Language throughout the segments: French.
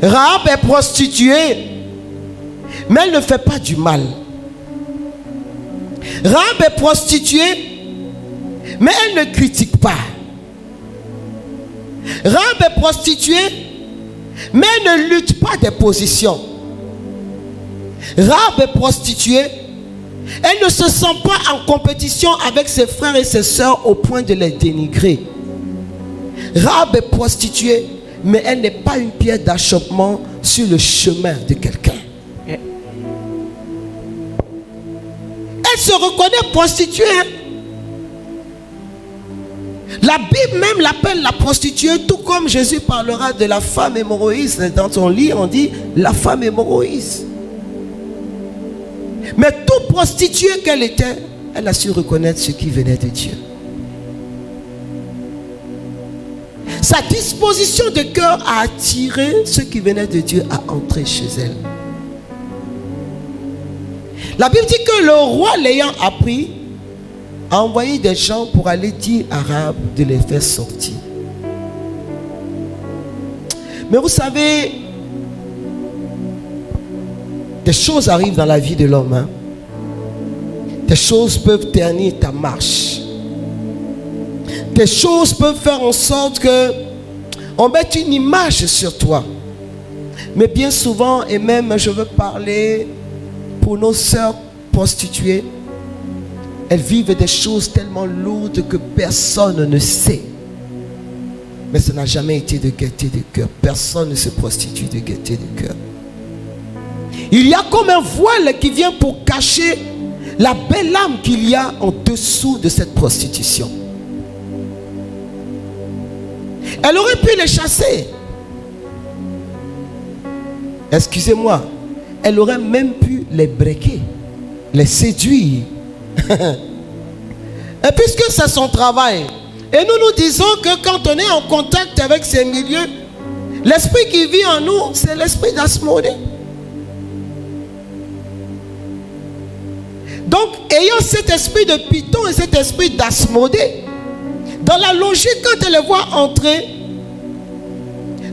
Rahab est prostituée, mais elle ne fait pas du mal. Rahab est prostituée, mais elle ne critique pas. Rahab est prostituée, mais elle ne lutte pas des positions. Rahab est prostituée, elle ne se sent pas en compétition avec ses frères et ses sœurs au point de les dénigrer. Rahab est prostituée, mais elle n'est pas une pierre d'achoppement sur le chemin de quelqu'un. Elle se reconnaît prostituée. La Bible même l'appelle la prostituée, tout comme Jésus parlera de la femme hémorroïde. Dans son livre, on dit la femme hémorroïde. Mais toute prostituée qu'elle était, elle a su reconnaître ce qui venait de Dieu. Sa disposition de cœur a attiré ce qui venait de Dieu à entrer chez elle. La Bible dit que le roi, l'ayant appris, a envoyé des gens pour aller dire à Rahab de les faire sortir. Mais vous savez, des choses arrivent dans la vie de l'homme. Hein? Des choses peuvent ternir ta marche. Des choses peuvent faire en sorte que on mette une image sur toi. Mais bien souvent, et même je veux parler pour nos sœurs prostituées, elles vivent des choses tellement lourdes que personne ne sait. Mais ça n'a jamais été de gaieté de cœur. Personne ne se prostitue de gaieté de cœur. Il y a comme un voile qui vient pour cacher la belle âme qu'il y a en dessous de cette prostitution. Elle aurait pu les chasser. Excusez-moi. Elle aurait même pu les breaker, les séduire. Et puisque c'est son travail, et nous disons que quand on est en contact avec ces milieux, l'esprit qui vit en nous, c'est l'esprit d'Asmodée. Donc, ayant cet esprit de Python et cet esprit d'Asmodée, dans la logique, quand elle les voit entrer,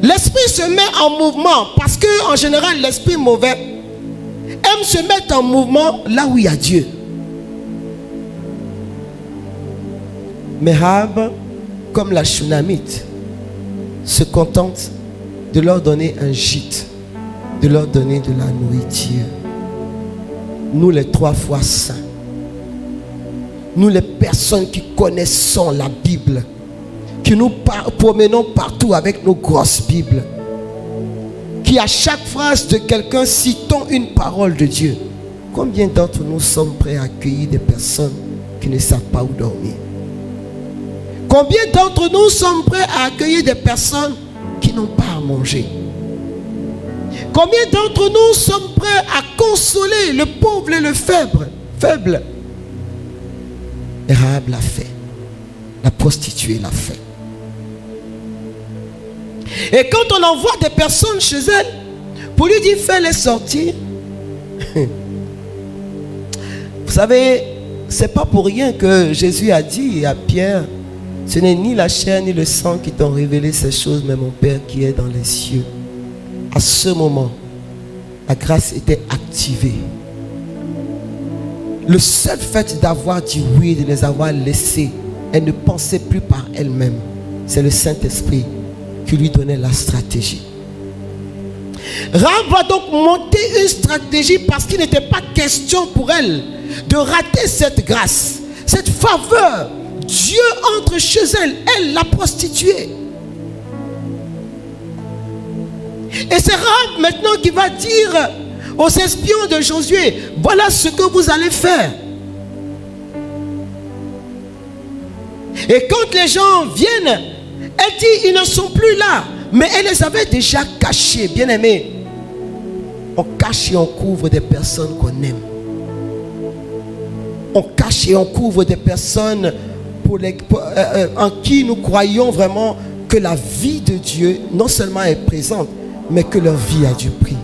l'esprit se met en mouvement, parce que en général, l'esprit mauvais aime se mettre en mouvement là où il y a Dieu. Mais Rahab, comme la Shunamite, se contente de leur donner un gîte, de leur donner de la nourriture. Nous les 3 fois saints, nous les personnes qui connaissons la Bible, qui nous promenons partout avec nos grosses Bibles, qui à chaque phrase de quelqu'un citons une parole de Dieu. Combien d'entre nous sommes prêts à accueillir des personnes qui ne savent pas où dormir? Combien d'entre nous sommes prêts à accueillir des personnes qui n'ont pas à manger? Combien d'entre nous sommes prêts à consoler le pauvre et le faible? Et Rahab l'a fait. La prostituée l'a fait. Et quand on envoie des personnes chez elle pour lui dire fais-les sortir, vous savez, c'est pas pour rien que Jésus a dit à Pierre, ce n'est ni la chair ni le sang qui t'ont révélé ces choses, mais mon Père qui est dans les cieux. À ce moment, la grâce était activée. Le seul fait d'avoir dit oui, de les avoir laissés, elle ne pensait plus par elle-même. C'est le Saint-Esprit qui lui donnait la stratégie. Rahab va donc monter une stratégie parce qu'il n'était pas question pour elle de rater cette grâce, cette faveur. Dieu entre chez elle la prostituée. Et c'est Rahab maintenant qui va dire aux espions de Josué, voilà ce que vous allez faire. Et quand les gens viennent, elle dit, ils ne sont plus là. Mais elle les avait déjà cachés, bien aimés. On cache et on couvre des personnes qu'on aime. On cache et on couvre des personnes en qui nous croyons vraiment que la vie de Dieu non seulement est présente, mais que leur vie a du prix.